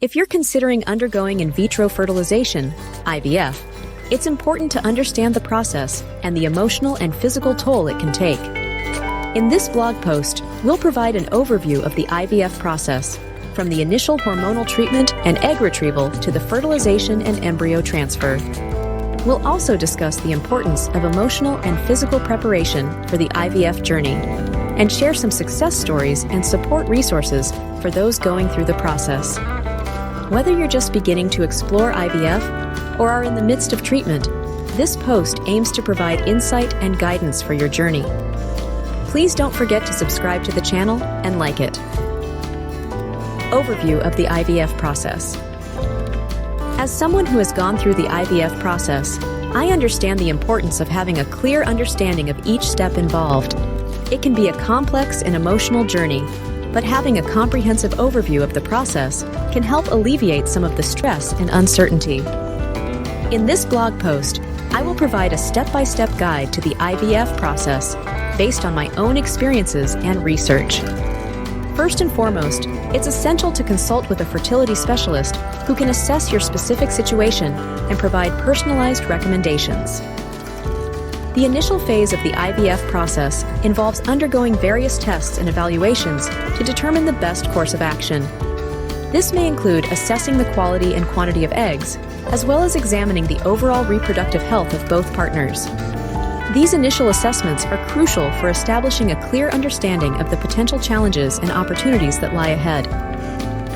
If you're considering undergoing in vitro fertilization, IVF, it's important to understand the process and the emotional and physical toll it can take. In this blog post, we'll provide an overview of the IVF process, from the initial hormonal treatment and egg retrieval to the fertilization and embryo transfer. We'll also discuss the importance of emotional and physical preparation for the IVF journey, and share some success stories and support resources for those going through the process. Whether you're just beginning to explore IVF or are in the midst of treatment, this post aims to provide insight and guidance for your journey. Please don't forget to subscribe to the channel and like it. Overview of the IVF process. As someone who has gone through the IVF process, I understand the importance of having a clear understanding of each step involved. It can be a complex and emotional journey, but having a comprehensive overview of the process can help alleviate some of the stress and uncertainty. In this blog post, I will provide a step-by-step guide to the IVF process based on my own experiences and research. First and foremost, it's essential to consult with a fertility specialist who can assess your specific situation and provide personalized recommendations. The initial phase of the IVF process involves undergoing various tests and evaluations to determine the best course of action. This may include assessing the quality and quantity of eggs, as well as examining the overall reproductive health of both partners. These initial assessments are crucial for establishing a clear understanding of the potential challenges and opportunities that lie ahead.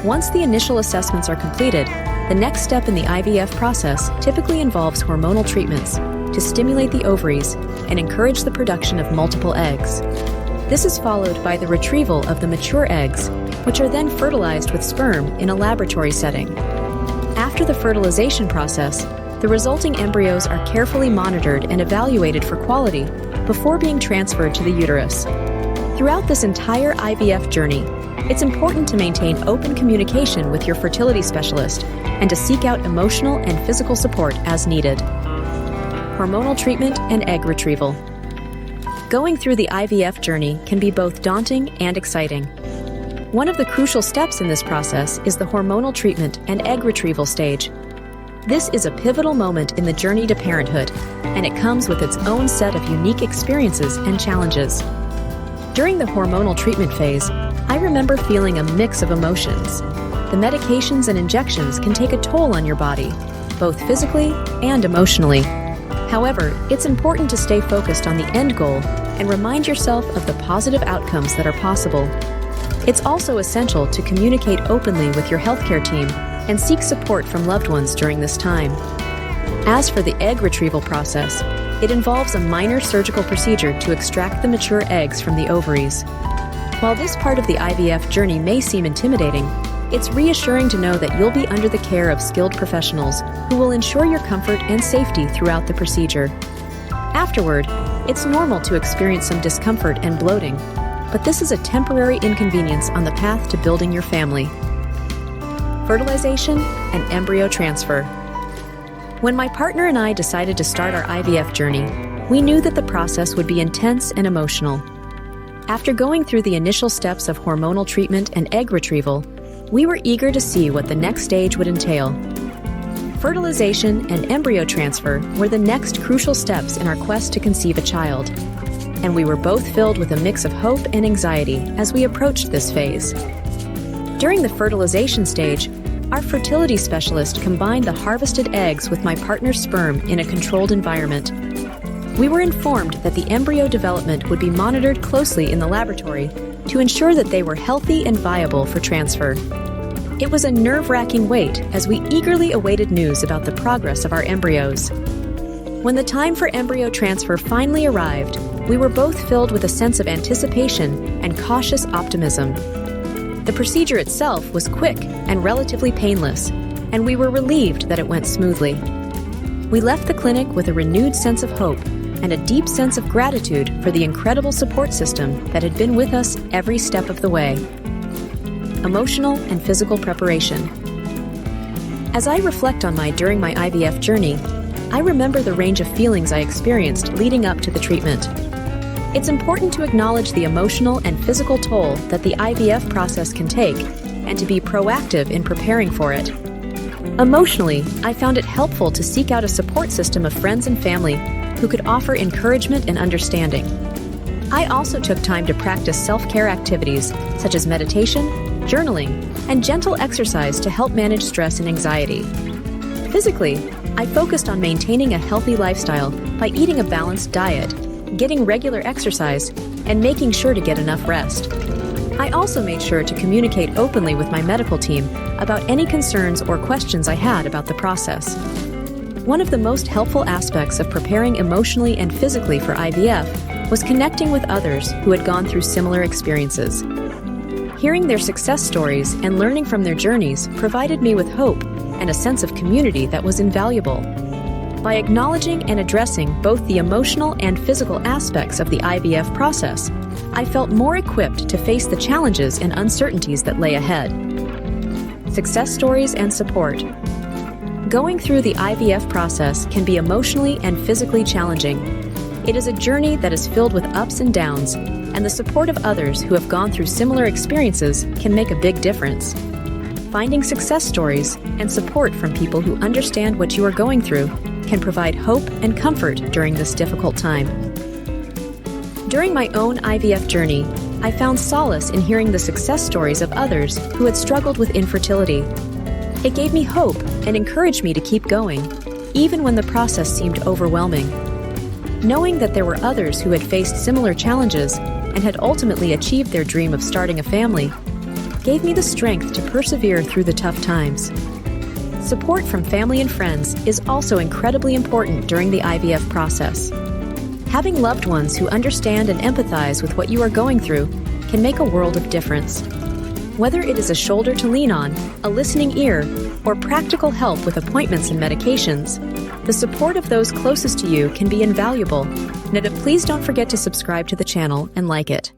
Once the initial assessments are completed, the next step in the IVF process typically involves hormonal treatments to stimulate the ovaries and encourage the production of multiple eggs. This is followed by the retrieval of the mature eggs, which are then fertilized with sperm in a laboratory setting. After the fertilization process, the resulting embryos are carefully monitored and evaluated for quality before being transferred to the uterus. Throughout this entire IVF journey, it's important to maintain open communication with your fertility specialist and to seek out emotional and physical support as needed. Hormonal treatment and egg retrieval. Going through the IVF journey can be both daunting and exciting. One of the crucial steps in this process is the hormonal treatment and egg retrieval stage. This is a pivotal moment in the journey to parenthood, and it comes with its own set of unique experiences and challenges. During the hormonal treatment phase, I remember feeling a mix of emotions. The medications and injections can take a toll on your body, both physically and emotionally. However, it's important to stay focused on the end goal and remind yourself of the positive outcomes that are possible. It's also essential to communicate openly with your healthcare team and seek support from loved ones during this time. As for the egg retrieval process, it involves a minor surgical procedure to extract the mature eggs from the ovaries. While this part of the IVF journey may seem intimidating, it's reassuring to know that you'll be under the care of skilled professionals who will ensure your comfort and safety throughout the procedure. Afterward, it's normal to experience some discomfort and bloating, but this is a temporary inconvenience on the path to building your family. Fertilization and embryo transfer. When my partner and I decided to start our IVF journey, we knew that the process would be intense and emotional. After going through the initial steps of hormonal treatment and egg retrieval, we were eager to see what the next stage would entail. Fertilization and embryo transfer were the next crucial steps in our quest to conceive a child, and we were both filled with a mix of hope and anxiety as we approached this phase. During the fertilization stage, our fertility specialist combined the harvested eggs with my partner's sperm in a controlled environment. We were informed that the embryo development would be monitored closely in the laboratory to ensure that they were healthy and viable for transfer. It was a nerve-wracking wait as we eagerly awaited news about the progress of our embryos. When the time for embryo transfer finally arrived, we were both filled with a sense of anticipation and cautious optimism. The procedure itself was quick and relatively painless, and we were relieved that it went smoothly. We left the clinic with a renewed sense of hope and a deep sense of gratitude for the incredible support system that had been with us every step of the way. Emotional and physical preparation. As I reflect on during my IVF journey, I remember the range of feelings I experienced leading up to the treatment. It's important to acknowledge the emotional and physical toll that the IVF process can take and to be proactive in preparing for it. Emotionally, I found it helpful to seek out a support system of friends and family who could offer encouragement and understanding. I also took time to practice self-care activities such as meditation, journaling, and gentle exercise to help manage stress and anxiety. Physically, I focused on maintaining a healthy lifestyle by eating a balanced diet, getting regular exercise, and making sure to get enough rest. I also made sure to communicate openly with my medical team about any concerns or questions I had about the process. One of the most helpful aspects of preparing emotionally and physically for IVF was connecting with others who had gone through similar experiences. Hearing their success stories and learning from their journeys provided me with hope and a sense of community that was invaluable. By acknowledging and addressing both the emotional and physical aspects of the IVF process, I felt more equipped to face the challenges and uncertainties that lay ahead. Success stories and support. Going through the IVF process can be emotionally and physically challenging. It is a journey that is filled with ups and downs, and the support of others who have gone through similar experiences can make a big difference. Finding success stories and support from people who understand what you are going through can provide hope and comfort during this difficult time. During my own IVF journey, I found solace in hearing the success stories of others who had struggled with infertility. It gave me hope and encouraged me to keep going, even when the process seemed overwhelming. Knowing that there were others who had faced similar challenges and had ultimately achieved their dream of starting a family gave me the strength to persevere through the tough times. Support from family and friends is also incredibly important during the IVF process. Having loved ones who understand and empathize with what you are going through can make a world of difference. Whether it is a shoulder to lean on, a listening ear, or practical help with appointments and medications, the support of those closest to you can be invaluable. Please don't forget to subscribe to the channel and like it.